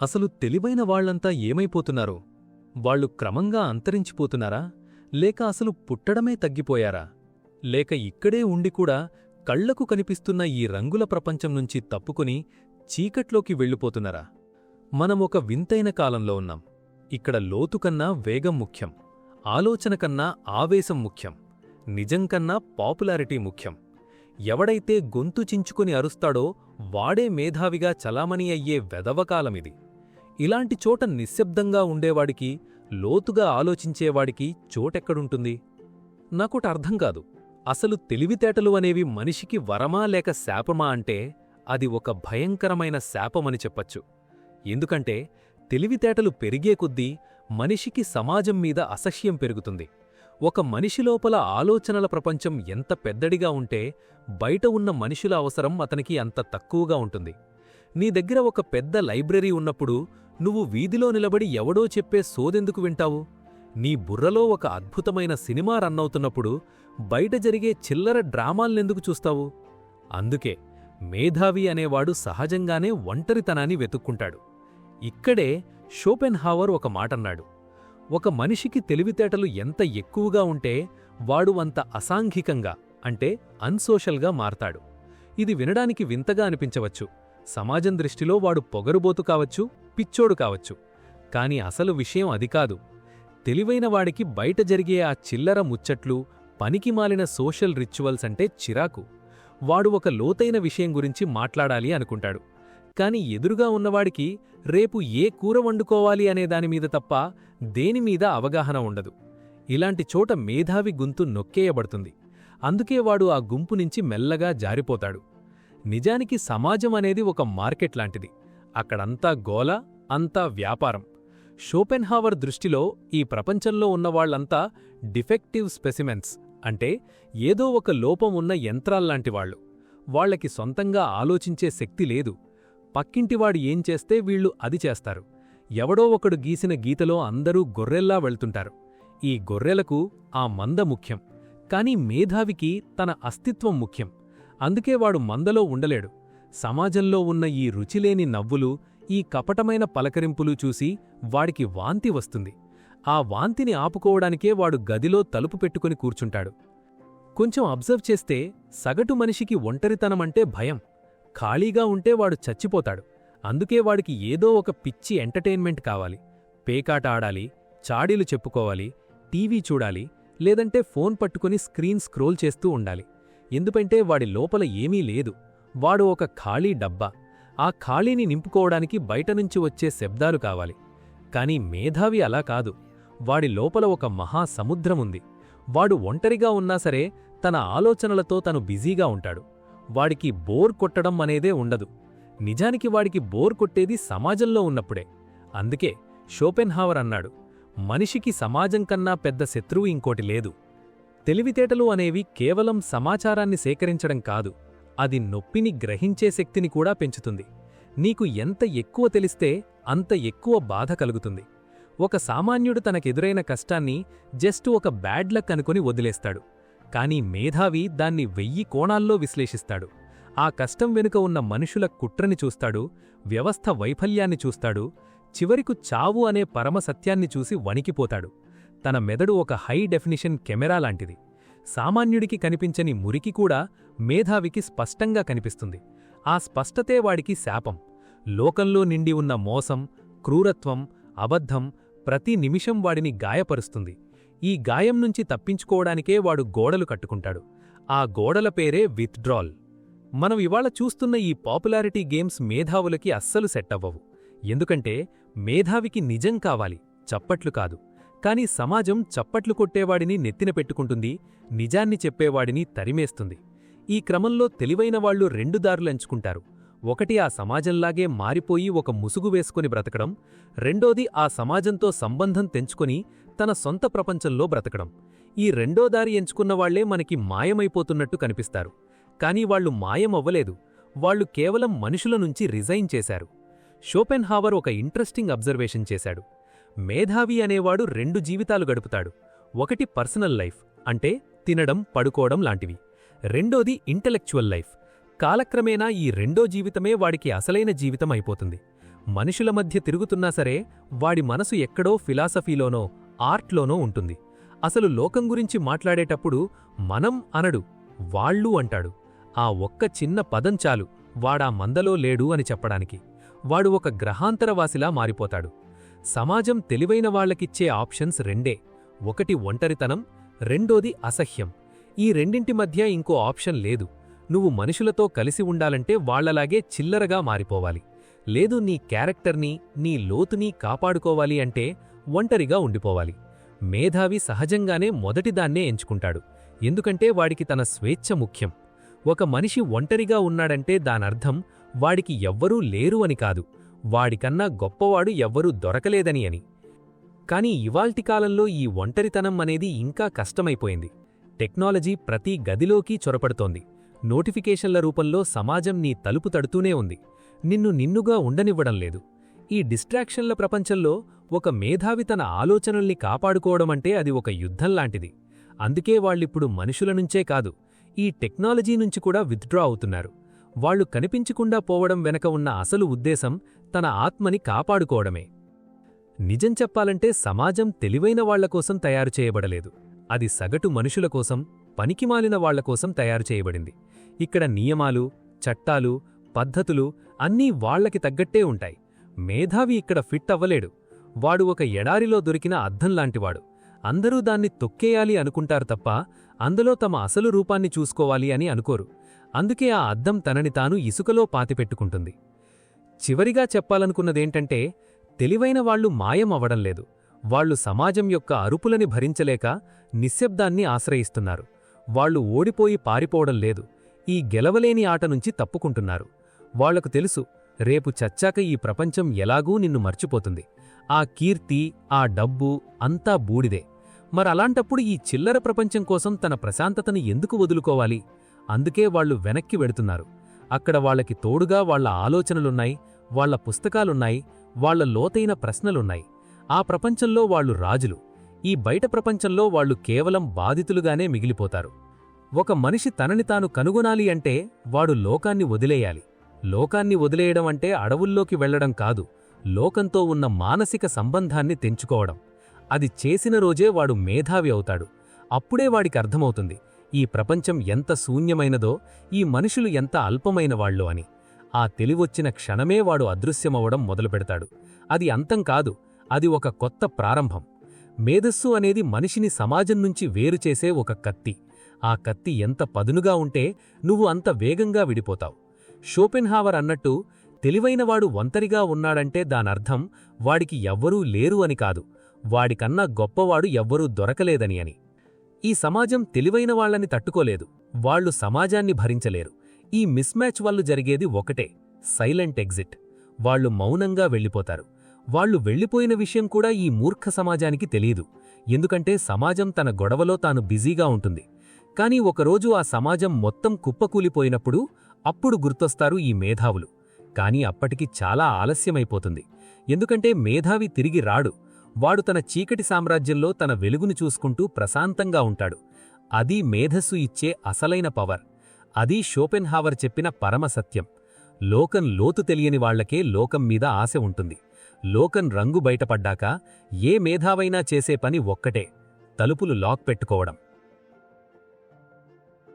అసలు తెలివైన వాళ్లంతా ఏమైపోతున్నారో? వాళ్ళు క్రమంగా అంతరించిపోతున్నారా? లేక అసలు పుట్టడమే తగ్గిపోయారా? లేక ఇక్కడే ఉండి కూడా కళ్లకు కనిపిస్తున్న ఈ రంగుల ప్రపంచం నుంచి తప్పుకుని చీకట్లోకి వెళ్ళిపోతున్నారా? మనమొక వింతైన కాలంలో ఉన్నాం. ఇక్కడ లోతుకన్నా వేగం ముఖ్యం, ఆలోచన కన్నా ఆవేశం ముఖ్యం, నిజం కన్నా పాపులారిటీ ముఖ్యం. ఎవడైతే గొంతు చించుకుని అరుస్తాడో వాడే మేధావిగా చలామణి అయ్యే వెదవకాలమిది. ఇలాంటి చోట నిశ్శబ్దంగా ఉండేవాడికి, లోతుగా ఆలోచించేవాడికి చోటెక్కడుంటుంది? నాకోటి అర్థం కాదు. అసలు తెలివితేటలు అనేవి మనిషికి వరమా లేక శాపమా అంటే అది ఒక భయంకరమైన శాపమని చెప్పచ్చు. ఎందుకంటే తెలివితేటలు పెరిగే కొద్దీ మనిషికి సమాజం మీద అసహ్యం పెరుగుతుంది. ఒక మనిషి లోపల ఆలోచనల ప్రపంచం ఎంత పెద్దడిగా ఉంటే బయట ఉన్న మనుషుల అవసరం అతనికి అంత తక్కువగా ఉంటుంది. నీ దగ్గర ఒక పెద్ద లైబ్రరీ ఉన్నప్పుడు నువ్వు వీధిలో నిలబడి ఎవడో చెప్పే సోదెందుకు వింటావు? నీ బుర్రలో ఒక అద్భుతమైన సినిమా రన్నవుతున్నప్పుడు బయట జరిగే చిల్లర డ్రామాల్నెందుకు చూస్తావు? అందుకే మేధావి అనేవాడు సహజంగానే ఒంటరితనాన్ని వెతుక్కుంటాడు. ఇక్కడే షోపెన్హావర్ ఒక మాటన్నాడు. ఒక మనిషికి తెలివితేటలు ఎంత ఎక్కువగా ఉంటే వాడు అంత అసాంఘికంగా అంటే అన్సోషల్గా మారతాడు. ఇది వినడానికి వింతగా అనిపించవచ్చు. సమాజం దృష్టిలో వాడు పొగరుబోతు కావచ్చు, పిచ్చోడు కావచ్చు. కాని అసలు విషయం అది కాదు. తెలివైనవాడికి బయట జరిగే ఆ చిల్లర ముచ్చట్లు, పనికిమాలిన సోషల్ రిచువల్స్ అంటే చిరాకు. వాడు ఒక లోతైన విషయం గురించి మాట్లాడాలి అనుకుంటాడు. కాని ఎదురుగా ఉన్నవాడికి రేపు ఏ కూర వండుకోవాలి అనే దానిమీద తప్ప దేనిమీద అవగాహన ఉండదు. ఇలాంటి చోట మేధావి గొంతు నొక్కేయబడుతుంది. అందుకే వాడు ఆ గుంపు నుంచి మెల్లగా జారిపోతాడు. నిజానికి సమాజం అనేది ఒక మార్కెట్ లాంటిది. అక్కడంతా గోల, అంతా వ్యాపారం. షోపెన్హావర్ దృష్టిలో ఈ ప్రపంచంలో ఉన్నవాళ్లంతా డిఫెక్టివ్ స్పెసిమెన్స్, అంటే ఏదో ఒక లోపం ఉన్న యంత్రాల్లాంటివాళ్లు. వాళ్లకి సొంతంగా ఆలోచించే శక్తి లేదు. పక్కింటివాడు ఏం చేస్తే వీళ్లు అది చేస్తారు. ఎవడో ఒకడు గీసిన గీతలో అందరూ గొర్రెల్లా వెళ్తుంటారు. ఈ గొర్రెలకు ఆ మంద ముఖ్యం. కాని మేధావికి తన అస్తిత్వం ముఖ్యం. అందుకే వాడు మందలో ఉండలేడు. సమాజంలో ఉన్న ఈ రుచిలేని నవ్వులు, ఈ కపటమైన పలకరింపులు చూసి వాడికి వాంతి వస్తుంది. ఆ వాంతిని ఆపుకోవడానికే వాడు గదిలో తలుపు పెట్టుకుని కూర్చుంటాడు. కొంచెం అబ్జర్వ్ చేస్తే సగటు మనిషికి ఒంటరితనమంటే భయం. ఖాళీగా ఉంటే వాడు చచ్చిపోతాడు. అందుకే వాడికి ఏదో ఒక పిచ్చి ఎంటర్టైన్మెంట్ కావాలి. పేకాట ఆడాలి, చాడీలు చెప్పుకోవాలి, టీవీ చూడాలి, లేదంటే ఫోన్ పట్టుకుని స్క్రీన్ స్క్రోల్ చేస్తూ ఉండాలి. ఎందుకంటే వాడి లోపల ఏమీ లేదు. వాడు ఒక ఖాళీ డబ్బా. ఆ ఖాళీని నింపుకోవడానికి బయటనుంచి వచ్చే శబ్దాలు కావాలి. కాని మేధావి అలా కాదు. వాడి లోపల ఒక మహాసముద్రముంది. వాడు ఒంటరిగా ఉన్నా సరే తన ఆలోచనలతో తను బిజీగా ఉంటాడు. వాడికి బోర్ కొట్టడం అనేదే ఉండదు. నిజానికి వాడికి బోర్ కొట్టేది సమాజంలో ఉన్నప్పుడే. అందుకే షోపెన్హావర్ అన్నాడు, మనిషికి సమాజం కన్నా పెద్ద శత్రువు ఇంకోటి లేదు. తెలివితేటలు అనేవి కేవలం సమాచారాన్ని సేకరించడం కాదు, అది నొప్పిని గ్రహించే శక్తిని కూడా పెంచుతుంది. నీకు ఎంత ఎక్కువ తెలిస్తే అంత ఎక్కువ బాధ కలుగుతుంది. ఒక సామాన్యుడు తనకెదురైన కష్టాన్ని జస్ట్ ఒక బ్యాడ్ లక్ అనుకుని వదిలేస్తాడు. కాని మేధావి దాన్ని 1000 కోణాల్లో విశ్లేషిస్తాడు. ఆ కష్టం వెనుక ఉన్న మనుషుల కుట్రని చూస్తాడు, వ్యవస్థ వైఫల్యాన్ని చూస్తాడు, చివరికు చావు అనే పరమసత్యాన్ని చూసి వణికిపోతాడు. తన మెదడు ఒక హై డెఫినిషన్ కెమెరా లాంటిది. సామాన్యుడికి కనిపించని మురికి కూడా మేధావికి స్పష్టంగా కనిపిస్తుంది. ఆ స్పష్టతే వాడికి శాపం. లోకంలో నిండి ఉన్న మోసం, క్రూరత్వం, అబద్ధం ప్రతి నిమిషం వాడిని గాయపరుస్తుంది. ఈ గాయం నుంచి తప్పించుకోవడానికే వాడు గోడలు కట్టుకుంటాడు. ఆ గోడల పేరే విత్డ్రాల్. మనం ఇవాళ చూస్తున్న ఈ పాపులారిటీ గేమ్స్ మేధావులకి అస్సలు సెట్ అవ్వవు. ఎందుకంటే మేధావికి నిజం కావాలి, చప్పట్లు కాదు. కాని సమాజం చప్పట్లు కొట్టేవాడిని నెత్తిన పెట్టుకుంటుంది, నిజాన్ని చెప్పేవాడిని తరిమేస్తుంది. ఈ క్రమంలో తెలివైనవాళ్లు 2 దారులు ఎంచుకుంటారు. ఒకటి ఆ సమాజంలాగే మారిపోయి ఒక ముసుగు వేసుకుని బ్రతకడం, రెండోది ఆ సమాజంతో సంబంధం తెంచుకొని తన సొంత ప్రపంచంలో బ్రతకడం. ఈ రెండో దారి ఎంచుకున్నవాళ్లే మనకి మాయమైపోతున్నట్టు కనిపిస్తారు. కాని వాళ్లు మాయమవ్వలేదు. వాళ్లు కేవలం మనుషుల నుంచి రిజైన్ చేశారు. షోపెన్హావర్ ఒక ఇంట్రెస్టింగ్ అబ్జర్వేషన్ చేశాడు. మేధావి అనేవాడు 2 జీవితాలు గడుపుతాడు. ఒకటి పర్సనల్ లైఫ్, అంటే తినడం, పడుకోవడం లాంటివి. రెండోది ఇంటెలెక్చువల్ లైఫ్. కాలక్రమేణా ఈ రెండో జీవితమే వాడికి అసలైన జీవితం అయిపోతుంది. మనుషుల మధ్య తిరుగుతున్నా సరే వాడి మనసు ఎక్కడో ఫిలాసఫీలోనో ఆర్ట్లోనో ఉంటుంది. అసలు లోకం గురించి మాట్లాడేటప్పుడు మనం అనడు, వాళ్ళు అంటాడు. ఆ ఒక్క చిన్న పదం చాలు వాడా మందలో లేడు అని చెప్పడానికి. వాడు ఒక గ్రహాంతరవాసిలా మారిపోతాడు. సమాజం తెలివైన వాళ్లకిచ్చే ఆప్షన్స్ రెండే. ఒకటి ఒంటరితనం, రెండోది అసహ్యం. ఈ రెండింటి మధ్య ఇంకో ఆప్షన్ లేదు. నువ్వు మనుషులతో కలిసి ఉండాలంటే వాళ్లలాగే చిల్లరగా మారిపోవాలి. లేదు నీ క్యారెక్టర్ని, నీ లోతుని కాపాడుకోవాలి అంటే ఒంటరిగా ఉండిపోవాలి. మేధావి సహజంగానే మొదటిదాన్నే ఎంచుకుంటాడు. ఎందుకంటే వాడికి తన స్వేచ్ఛ ముఖ్యం. ఒక మనిషి ఒంటరిగా ఉన్నాడంటే దానర్థం వాడికి ఎవ్వరూ లేరు అని కాదు, వాడికన్నా గొప్పవాడు ఎవ్వరూ దొరకలేదని అని. కాని ఇవాల్టి కాలంలో ఈ ఒంటరితనం అనేది ఇంకా కష్టమైపోయింది. టెక్నాలజీ ప్రతి గదిలోకి చొరపడుతోంది. నోటిఫికేషన్ల రూపంలో సమాజం నీ తలుపు తడుతూనే ఉంది. నిన్ను నిన్నుగా ఉండనివ్వడం లేదు. ఈ డిస్ట్రాక్షన్ల ప్రపంచంలో ఒక మేధావి తన ఆలోచనల్ని కాపాడుకోవడమంటే అది ఒక యుద్ధంలాంటిది. అందుకే వాళ్ళిప్పుడు మనుషుల నుంచే కాదు, ఈ టెక్నాలజీ నుంచి కూడా విత్డ్రా అవుతున్నారు. వాళ్లు కనిపించకుండా పోవడం వెనక ఉన్న అసలు ఉద్దేశం తన ఆత్మని కాపాడుకోవడమే. నిజం చెప్పాలంటే సమాజం తెలివైన వాళ్లకోసం తయారు చేయబడలేదు. అది సగటు మనుషుల కోసం, పనికిమాలిన వాళ్లకోసం తయారు చేయబడింది. ఇక్కడ నియమాలు, చట్టాలు, పద్ధతులు అన్నీ వాళ్లకి తగ్గట్టే ఉంటాయి. మేధావి ఇక్కడ ఫిట్ అవ్వలేడు. వాడు ఒక ఎడారిలో దొరికిన అద్దంలాంటివాడు. అందరూ దాన్ని తొక్కేయాలి అనుకుంటారు తప్ప అందులో తమ అసలు రూపాన్ని చూసుకోవాలి అని అనుకోరు. అందుకే ఆ అద్దం తనని తాను ఇసుకలో పాతిపెట్టుకుంటుంది. చివరిగా చెప్పాలనుకున్నదేంటంటే, తెలివైన వాళ్లు మాయం అవడం లేదు. వాళ్లు సమాజం యొక్క అరుపులని భరించలేక నిశ్శబ్దాన్ని ఆశ్రయిస్తున్నారు. వాళ్లు ఓడిపోయి పారిపోవడం లేదు, ఈ గెలవలేని ఆట నుంచి తప్పుకుంటున్నారు. వాళ్లకు తెలుసు, రేపు చచ్చాక ఈ ప్రపంచం ఎలాగూ నిన్ను మర్చిపోతుంది. ఆ కీర్తి, ఆ డబ్బు అంతా బూడిదే. మరలాంటప్పుడు ఈ చిల్లర ప్రపంచం కోసం తన ప్రశాంతతను ఎందుకు వదులుకోవాలి? అందుకే వాళ్లు వెనక్కి వెడుతున్నారు. అక్కడ వాళ్లకి తోడుగా వాళ్ల ఆలోచనలున్నాయి, వాళ్ల పుస్తకాలున్నాయి, వాళ్ల లోతైన ప్రశ్నలున్నాయి. ఆ ప్రపంచంలో వాళ్లు రాజులు. ఈ బయట ప్రపంచంలో వాళ్లు కేవలం బాధితులుగానే మిగిలిపోతారు. ఒక మనిషి తనని తాను కనుగొనాలి అంటే వాడు లోకాన్ని వదిలేయాలి. లోకాన్ని వదిలేయడం అంటే అడవుల్లోకి వెళ్లడం కాదు, లోకంతో ఉన్న మానసిక సంబంధాన్ని తెంచుకోవడం. అది చేసిన రోజే వాడు మేధావి అవుతాడు. అప్పుడే వాడికి అర్థమవుతుంది, ఈ ప్రపంచం ఎంత శూన్యమైనదో, ఈ మనుషులు ఎంత అల్పమైనవాళ్ళో అని. ఆ తెలివొచ్చిన క్షణమే వాడు అదృశ్యమవడం మొదలుపెడతాడు. అది అంతం కాదు, అది ఒక కొత్త ప్రారంభం. మేధస్సు అనేది మనిషిని సమాజం నుంచి వేరుచేసే ఒక కత్తి. ఆ కత్తి ఎంత పదునుగా ఉంటే నువ్వు అంత వేగంగా విడిపోతావు. షోపెన్హావర్ అన్నట్టు, తెలివైనవాడు ఒంటరిగా ఉన్నాడంటే దానర్థం వాడికి ఎవ్వరూ లేరు అని కాదు, వాడికన్నా గొప్పవాడు ఎవ్వరూ దొరకలేదని అని. ఈ సమాజం తెలివైన వాళ్లని తట్టుకోలేదు, వాళ్లు సమాజాన్ని భరించలేరు. ఈ మిస్మ్యాచ్ వల్ల జరిగేది ఒకటే, సైలెంట్ ఎగ్జిట్. వాళ్లు మౌనంగా వెళ్ళిపోతారు. వాళ్లు వెళ్ళిపోయిన విషయం కూడా ఈ మూర్ఖ సమాజానికి తెలీదు. ఎందుకంటే సమాజం తన గొడవలో తాను బిజీగా ఉంటుంది. కాని ఒకరోజు ఆ సమాజం మొత్తం కుప్పకూలిపోయినప్పుడు అప్పుడు గుర్తొస్తారు ఈ మేధావులు. కాని అప్పటికి చాలా ఆలస్యమైపోతుంది. ఎందుకంటే మేధావి తిరిగి రాడు. వాడు తన చీకటి సామ్రాజ్యంలో తన వెలుగును చూసుకుంటూ ప్రశాంతంగా ఉంటాడు. అది మేధస్సు ఇచ్చే అసలైన పవర్. అది షోపెన్హావర్ చెప్పిన పరమసత్యం. లోకం లోతు తెలియని వాళ్లకే లోకం మీద ఆశ ఉంటుంది. లోకం రంగు బయటపడ్డాక ఏ మేధావైనా చేసే పని ఒక్కటే, తలుపులు లాక్ పెట్టుకోవడం.